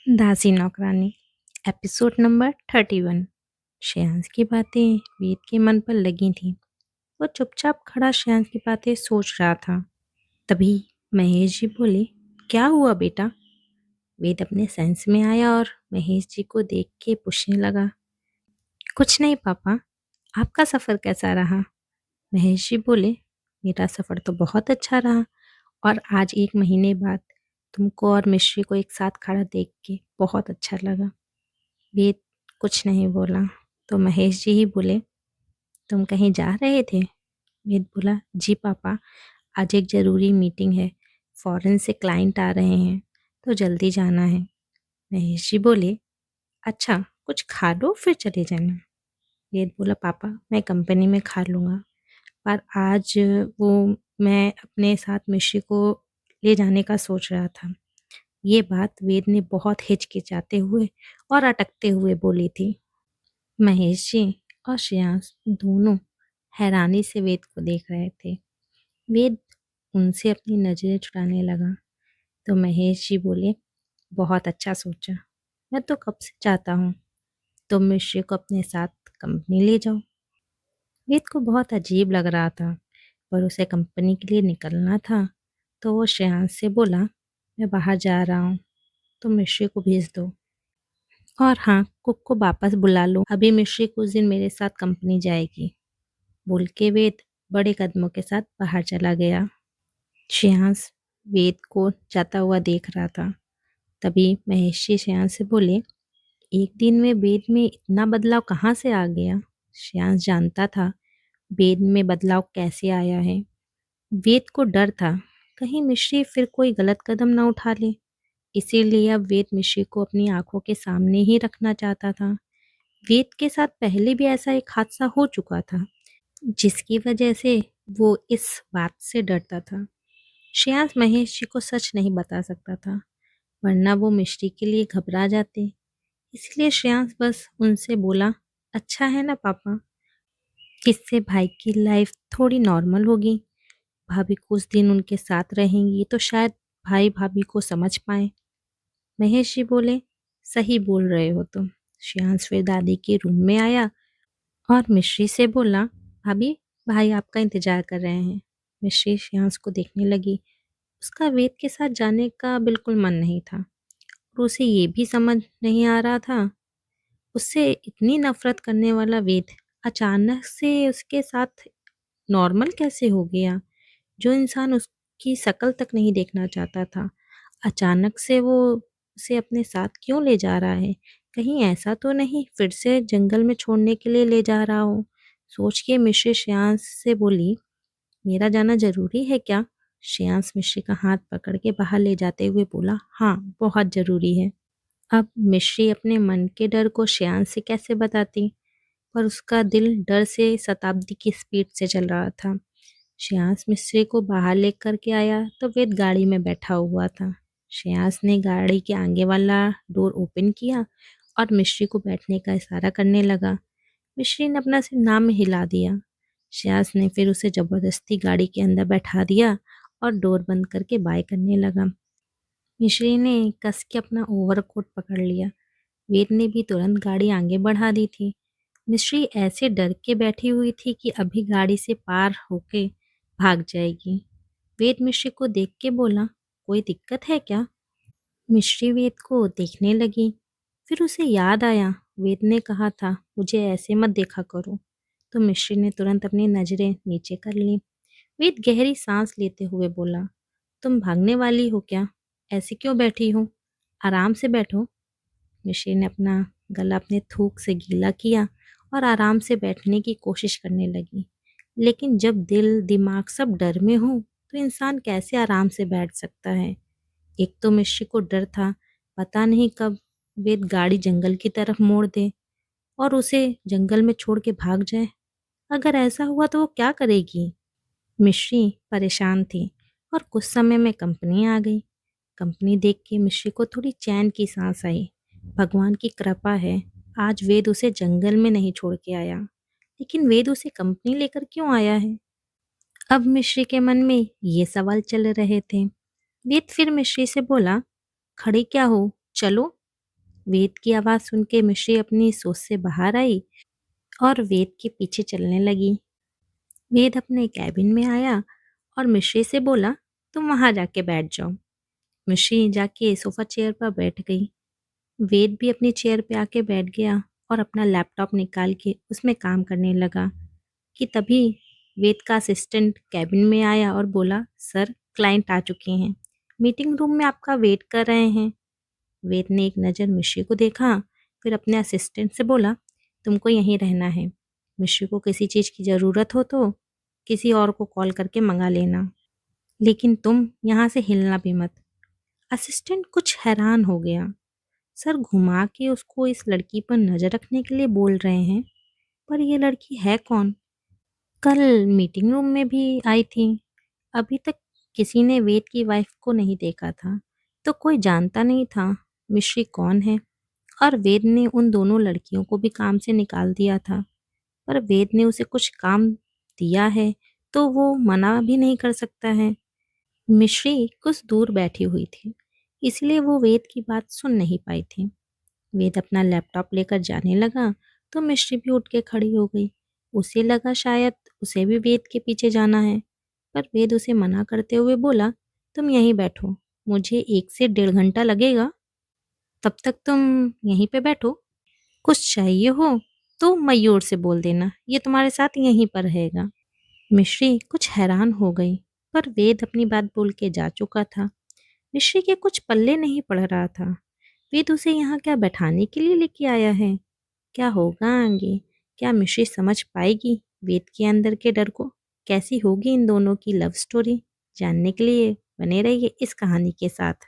दासी नौकरानी episode number 31। Shreyansh की बातें वेद के मन पर लगी थीं। वो चुपचाप खड़ा श्रेयांश की बातें सोच रहा था। तभी महेश जी बोले, क्या हुआ बेटा? वेद अपने सेंस में आया और महेश जी को देख के पूछने लगा, कुछ नहीं पापा, आपका सफ़र कैसा रहा? महेश जी बोले, मेरा सफ़र तो बहुत अच्छा रहा और आज 1 महीने बाद तुमको और मिश्री को एक साथ खड़ा देख के बहुत अच्छा लगा। वेद कुछ नहीं बोला तो महेश जी ही बोले, तुम कहीं जा रहे थे? वेद बोला, जी पापा, आज एक ज़रूरी मीटिंग है, फॉरेन से क्लाइंट आ रहे हैं तो जल्दी जाना है। महेश जी बोले, अच्छा कुछ खा लो फिर चले जाना। वेद बोला, पापा मैं कंपनी में खा लूँगा, पर आज वो मैं अपने साथ मिश्री को ले जाने का सोच रहा था। ये बात वेद ने बहुत हिचकिचाते हुए और अटकते हुए बोली थी। महेश जी और श्रेयांश दोनों हैरानी से वेद को देख रहे थे। वेद उनसे अपनी नज़रें छुड़ाने लगा तो महेश जी बोले, बहुत अच्छा सोचा, मैं तो कब से चाहता हूँ तुम मिश्री को अपने साथ कंपनी ले जाओ। वेद को बहुत अजीब लग रहा था, पर उसे कंपनी के लिए निकलना था तो वो श्रेयांश से बोला, मैं बाहर जा रहा हूँ, तुम मिश्री को भेज दो और हाँ, कुक को वापस बुला लो, अभी मिश्री कुछ दिन मेरे साथ कंपनी जाएगी। बोल के वेद बड़े कदमों के साथ बाहर चला गया। श्रेयांश वेद को जाता हुआ देख रहा था। तभी महेश जी श्रेयांश से बोले, एक दिन में वेद में इतना बदलाव कहाँ से आ गया? श्रेयांश जानता था वेद में बदलाव कैसे आया है। वेद को डर था कहीं मिश्री फिर कोई गलत कदम ना उठा ले, इसीलिए अब वेद मिश्री को अपनी आंखों के सामने ही रखना चाहता था। वेद के साथ पहले भी ऐसा एक हादसा हो चुका था जिसकी वजह से वो इस बात से डरता था। श्रेयांश महेश जी को सच नहीं बता सकता था, वरना वो मिश्री के लिए घबरा जाते। इसलिए श्रेयांश बस उनसे बोला, अच्छा है ना पापा, इससे भाई की लाइफ थोड़ी नॉर्मल होगी, भाभी कुछ दिन उनके साथ रहेंगी तो शायद भाई भाभी को समझ पाए। महेश जी बोले, सही बोल रहे हो तुम। श्रेयांश फिर दादी के रूम में आया और मिश्री से बोला, भाभी भाई आपका इंतजार कर रहे हैं। मिश्री श्रेयांश को देखने लगी। उसका वेद के साथ जाने का बिल्कुल मन नहीं था और उसे ये भी समझ नहीं आ रहा था उससे इतनी नफरत करने वाला वेद अचानक से उसके साथ नॉर्मल कैसे हो गया। जो इंसान उसकी शक्ल तक नहीं देखना चाहता था, अचानक से वो उसे अपने साथ क्यों ले जा रहा है? कहीं ऐसा तो नहीं फिर से जंगल में छोड़ने के लिए ले जा रहा हो? सोच के मिश्री श्रेयांश से बोली, मेरा जाना ज़रूरी है क्या? श्रेयांश मिश्री का हाथ पकड़ के बाहर ले जाते हुए बोला, हाँ बहुत ज़रूरी है। अब मिश्री अपने मन के डर को श्रेयांश से कैसे बताती, पर उसका दिल डर से शताब्दी की स्पीड से चल रहा था। श्रेयांश मिश्री को बाहर लेकर के आया तो वेद गाड़ी में बैठा हुआ था। श्रेयांश ने गाड़ी के आगे वाला डोर ओपन किया और मिश्री को बैठने का इशारा करने लगा। मिश्री ने अपना सिर नाम में हिला दिया। श्रेयांश ने फिर उसे जबरदस्ती गाड़ी के अंदर बैठा दिया और डोर बंद करके बाय करने लगा। मिश्री ने कस के अपना ओवरकोट पकड़ लिया। वेद ने भी तुरंत गाड़ी आगे बढ़ा दी थी। मिश्री ऐसे डर के बैठी हुई थी कि अभी गाड़ी से पार होके भाग जाएगी। वेद मिश्री को देख के बोला, कोई दिक्कत है क्या? मिश्री वेद को देखने लगी। फिर उसे याद आया वेद ने कहा था मुझे ऐसे मत देखा करो, तो मिश्री ने तुरंत अपनी नजरें नीचे कर ली। वेद गहरी सांस लेते हुए बोला, तुम भागने वाली हो क्या? ऐसे क्यों बैठी हो? आराम से बैठो। मिश्री ने अपना गला अपने थूक से गीला किया और आराम से बैठने की कोशिश करने लगी। लेकिन जब दिल दिमाग सब डर में हो तो इंसान कैसे आराम से बैठ सकता है? एक तो मिश्री को डर था, पता नहीं कब वेद गाड़ी जंगल की तरफ मोड़ दे और उसे जंगल में छोड़ के भाग जाए। अगर ऐसा हुआ तो वो क्या करेगी? मिश्री परेशान थी और कुछ समय में कंपनी आ गई। कंपनी देख के मिश्री को थोड़ी चैन की सांस आई। भगवान की कृपा है, आज वेद उसे जंगल में नहीं छोड़ के आया। लेकिन वेद उसे कंपनी लेकर क्यों आया है? अब मिश्री के मन में ये सवाल चल रहे थे। वेद फिर मिश्री से बोला, खड़ी क्या हो, चलो। वेद की आवाज़ सुन के मिश्री अपनी सोच से बाहर आई और वेद के पीछे चलने लगी। वेद अपने कैबिन में आया और मिश्री से बोला, तुम वहां जाके बैठ जाओ। मिश्री जाके सोफा चेयर पर बैठ गई। वेद भी अपनी चेयर पे आके बैठ गया और अपना लैपटॉप निकाल के उसमें काम करने लगा कि तभी वेद का असिस्टेंट कैबिन में आया और बोला, सर क्लाइंट आ चुके हैं, मीटिंग रूम में आपका वेट कर रहे हैं। वेद ने एक नज़र मिश्री को देखा, फिर अपने असिस्टेंट से बोला, तुमको यहीं रहना है। मिश्री को किसी चीज़ की ज़रूरत हो तो किसी और को कॉल करके मंगा लेना, लेकिन तुम यहाँ से हिलना भी मत। असिस्टेंट कुछ हैरान हो गया। सर घुमा के उसको इस लड़की पर नज़र रखने के लिए बोल रहे हैं, पर ये लड़की है कौन? कल मीटिंग रूम में भी आई थी। अभी तक किसी ने वेद की वाइफ को नहीं देखा था, तो कोई जानता नहीं था मिश्री कौन है। और वेद ने उन दोनों लड़कियों को भी काम से निकाल दिया था, पर वेद ने उसे कुछ काम दिया है तो वो मना भी नहीं कर सकता है। मिश्री कुछ दूर बैठी हुई थी, इसलिए वो वेद की बात सुन नहीं पाई थी। वेद अपना लैपटॉप लेकर जाने लगा तो मिश्री भी उठ के खड़ी हो गई। उसे लगा शायद उसे भी वेद के पीछे जाना है, पर वेद उसे मना करते हुए बोला, तुम यहीं बैठो, मुझे 1 से 1.5 घंटा लगेगा, तब तक तुम यहीं पे बैठो। कुछ चाहिए हो तो मयूर से बोल देना, ये तुम्हारे साथ यहीं पर रहेगा। मिश्री कुछ हैरान हो गई, पर वेद अपनी बात बोल के जा चुका था। मिश्री के कुछ पल्ले नहीं पड़ रहा था। वेद उसे यहाँ क्या बैठाने के लिए लेके आया है? क्या होगा आगे? क्या मिश्री समझ पाएगी वेद के अंदर के डर को? कैसी होगी इन दोनों की लव स्टोरी? जानने के लिए बने रहिए इस कहानी के साथ।